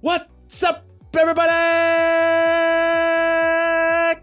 What's up, everybody?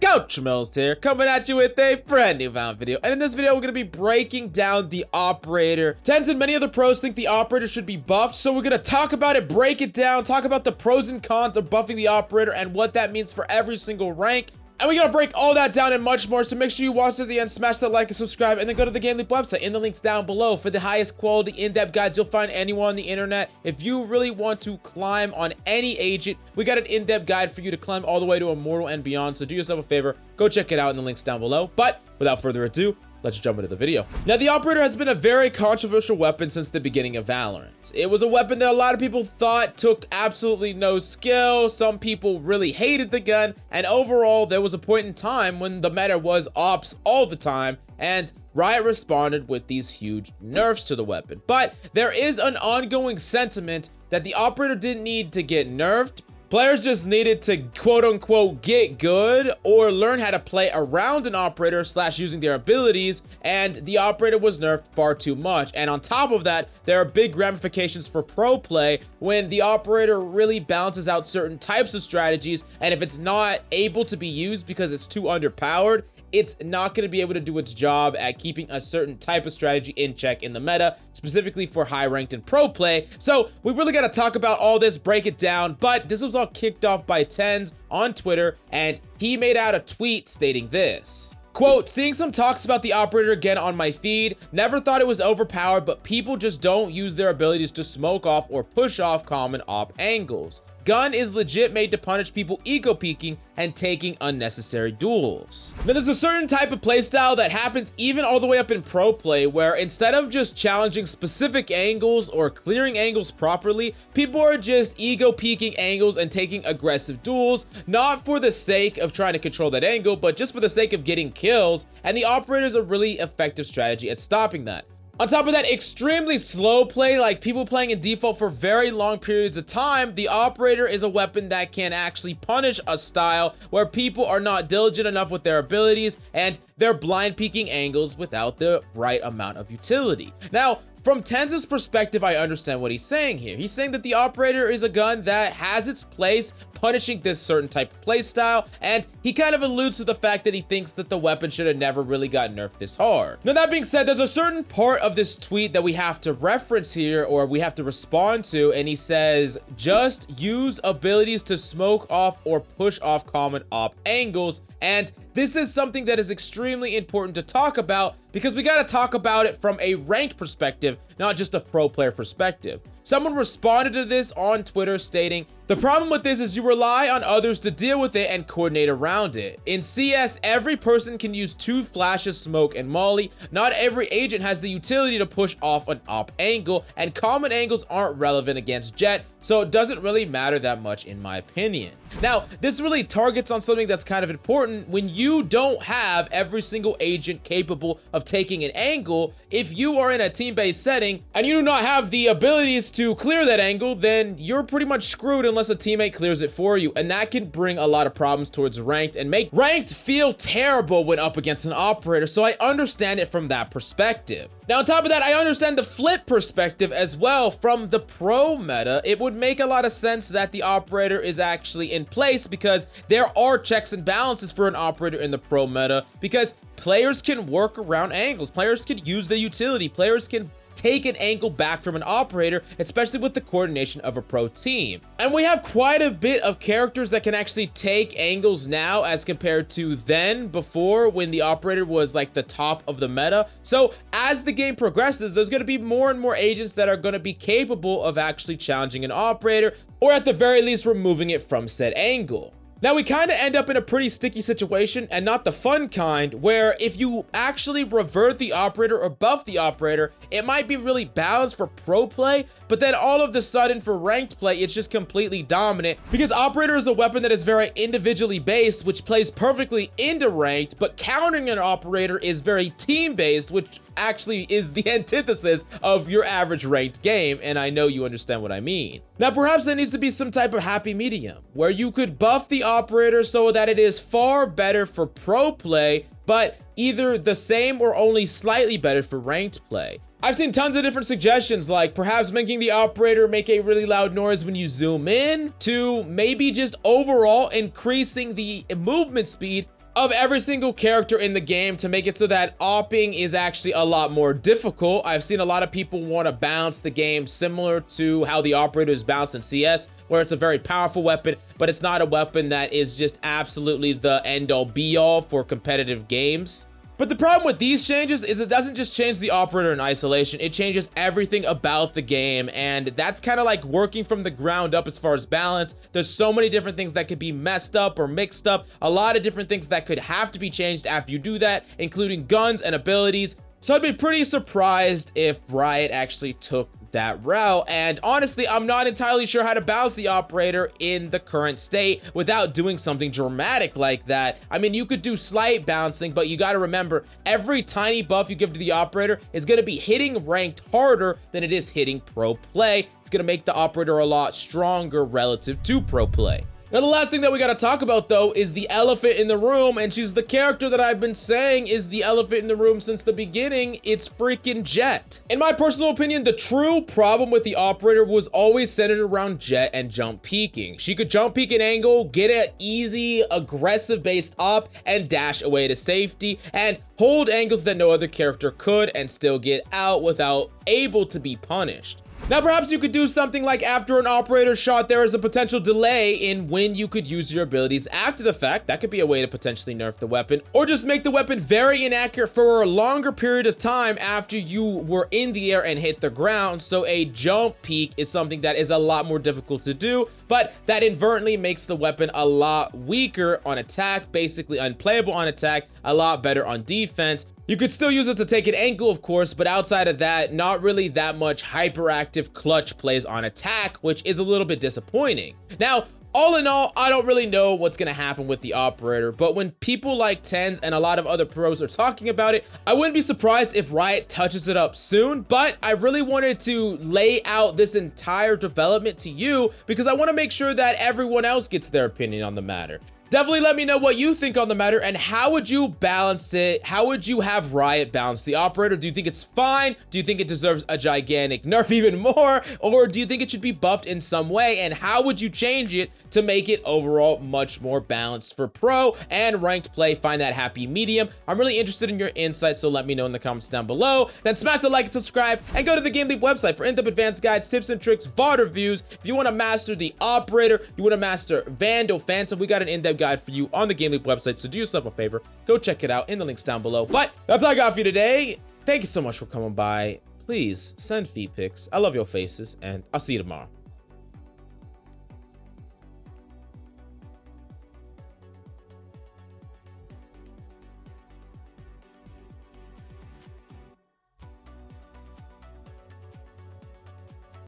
Coach Mills here, coming at you with a brand new Valorant video. And in this video, we're going to be breaking down the operator. Tenz and many other pros think the operator should be buffed, so we're going to talk about it, break it down, talk about the pros and cons of buffing the operator and what that means for every single rank. And we're gonna break all that down and much more, so make sure you watch to the end, smash that like and subscribe, and then go to the GameLeap website in the links down below for the highest quality in-depth guides you'll find anywhere on the internet. If you really want to climb on any agent, we got an in-depth guide for you to climb all the way to Immortal and beyond, so do yourself a favor, go check it out in the links down below. But without further ado, let's jump into the video. Now, the operator has been a very controversial weapon since the beginning of Valorant. It was a weapon that a lot of people thought took absolutely no skill. Some people really hated the gun. And overall, there was a point in time when the meta was ops all the time. And Riot responded with these huge nerfs to the weapon. But there is an ongoing sentiment that the operator didn't need to get nerfed. Players just needed to quote-unquote get good or learn how to play around an operator / using their abilities, and the operator was nerfed far too much. And on top of that, there are big ramifications for pro play when the operator really balances out certain types of strategies, and if it's not able to be used because it's too underpowered, it's not going to be able to do its job at keeping a certain type of strategy in check in the meta, specifically for high ranked and pro play. So we really got to talk about all this, break it down, but this was all kicked off by Tenz on Twitter, and he made out a tweet stating this. Quote, seeing some talks about the operator again on my feed, never thought it was overpowered, but people just don't use their abilities to smoke off or push off common op angles. Gun is legit made to punish people ego peeking and taking unnecessary duels. Now, there's a certain type of playstyle that happens even all the way up in pro play, where instead of just challenging specific angles or clearing angles properly, people are just ego peeking angles and taking aggressive duels, not for the sake of trying to control that angle, but just for the sake of getting kills. And the operator is a really effective strategy at stopping that. On top of that, extremely slow play, like people playing in default for very long periods of time, the operator is a weapon that can actually punish a style where people are not diligent enough with their abilities and they're blind peeking angles without the right amount of utility. Now, from Tenz's perspective, I understand what he's saying here. He's saying that the operator is a gun that has its place punishing this certain type of playstyle, and he kind of alludes to the fact that he thinks that the weapon should have never really got nerfed this hard. Now, that being said, there's a certain part of this tweet that we have to reference here, or we have to respond to, and he says, just use abilities to smoke off or push off common op angles. And this is something that is extremely important to talk about because we got to talk about it from a ranked perspective, not just a pro player perspective. Someone responded to this on Twitter stating, the problem with this is you rely on others to deal with it and coordinate around it. In CS, every person can use 2 flashes, smoke, and molly. Not every agent has the utility to push off an op angle, and common angles aren't relevant against Jett, so it doesn't really matter that much in my opinion. Now, this really targets on something that's kind of important. When you don't have every single agent capable of taking an angle, if you are in a team-based setting and you do not have the abilities to clear that angle, then you're pretty much screwed unless a teammate clears it for you, and that can bring a lot of problems towards ranked and make ranked feel terrible when up against an operator, so I understand it from that perspective. Now, on top of that, I understand the flip perspective as well. From the pro meta, it would make a lot of sense that the operator is actually in place because there are checks and balances for an operator in the pro meta, because players can work around angles, players can use the utility, players can take an angle back from an operator, especially with the coordination of a pro team. And we have quite a bit of characters that can actually take angles now as compared to then, before, when the operator was like the top of the meta. So as the game progresses, there's going to be more and more agents that are going to be capable of actually challenging an operator, or at the very least removing it from said angle. Now, we kind of end up in a pretty sticky situation, and not the fun kind, where if you actually revert the operator or buff the operator, it might be really balanced for pro play, but then all of the sudden for ranked play, it's just completely dominant, because operator is a weapon that is very individually based, which plays perfectly into ranked, but countering an operator is very team based, which actually is the antithesis of your average ranked game, and I know you understand what I mean. Now, perhaps there needs to be some type of happy medium, where you could buff the operator so that it is far better for pro play, but either the same or only slightly better for ranked play. I've seen tons of different suggestions, like perhaps making the operator make a really loud noise when you zoom in, to maybe just overall increasing the movement speed of every single character in the game to make it so that opping is actually a lot more difficult. I've seen a lot of people want to balance the game similar to how the operator is balanced in CS, where it's a very powerful weapon, but it's not a weapon that is just absolutely the end-all be-all for competitive games. But the problem with these changes is it doesn't just change the operator in isolation, it changes everything about the game, and that's kind of like working from the ground up as far as balance. There's so many different things that could be messed up or mixed up, a lot of different things that could have to be changed after you do that, including guns and abilities. So I'd be pretty surprised if Riot actually took that route, and honestly, I'm not entirely sure how to balance the operator in the current state without doing something dramatic like that. I mean, you could do slight balancing, but you got to remember, every tiny buff you give to the operator is going to be hitting ranked harder than it is hitting pro play. It's going to make the operator a lot stronger relative to pro play. Now, the last thing that we gotta talk about, though, is the elephant in the room, and she's the character that I've been saying is the elephant in the room since the beginning. It's freaking Jett. In my personal opinion, the true problem with the operator was always centered around Jett and jump peeking. She could jump peek an angle, get an easy, aggressive-based up, and dash away to safety, and hold angles that no other character could, and still get out without able to be punished. Now, perhaps you could do something like after an operator shot, there is a potential delay in when you could use your abilities after the fact. That could be a way to potentially nerf the weapon, or just make the weapon very inaccurate for a longer period of time after you were in the air and hit the ground. So a jump peek is something that is a lot more difficult to do, but that inadvertently makes the weapon a lot weaker on attack, basically unplayable on attack, a lot better on defense. You could still use it to take an angle, of course, but outside of that, not really that much hyperactive clutch plays on attack, which is a little bit disappointing. Now, all in all, I don't really know what's going to happen with the operator, but when people like Tenz and a lot of other pros are talking about it, I wouldn't be surprised if Riot touches it up soon, but I really wanted to lay out this entire development to you because I want to make sure that everyone else gets their opinion on the matter. Definitely let me know what you think on the matter, and how would you balance it? How would you have Riot balance the operator? Do you think it's fine? Do you think it deserves a gigantic nerf even more? Or do you think it should be buffed in some way? And how would you change it to make it overall much more balanced for pro and ranked play? Find that happy medium. I'm really interested in your insights, so let me know in the comments down below. Then smash the like and subscribe, and go to the GameLeap website for in-depth advanced guides, tips and tricks, VOD reviews. If you want to master the operator, you want to master Vandal, Phantom, we got an in-depth guide for you on the GameLeap website, so do yourself a favor, go check it out in the links down below. But that's all I got for you today. Thank you so much for coming by. Please send feed pics. I love your faces, and I'll see you tomorrow.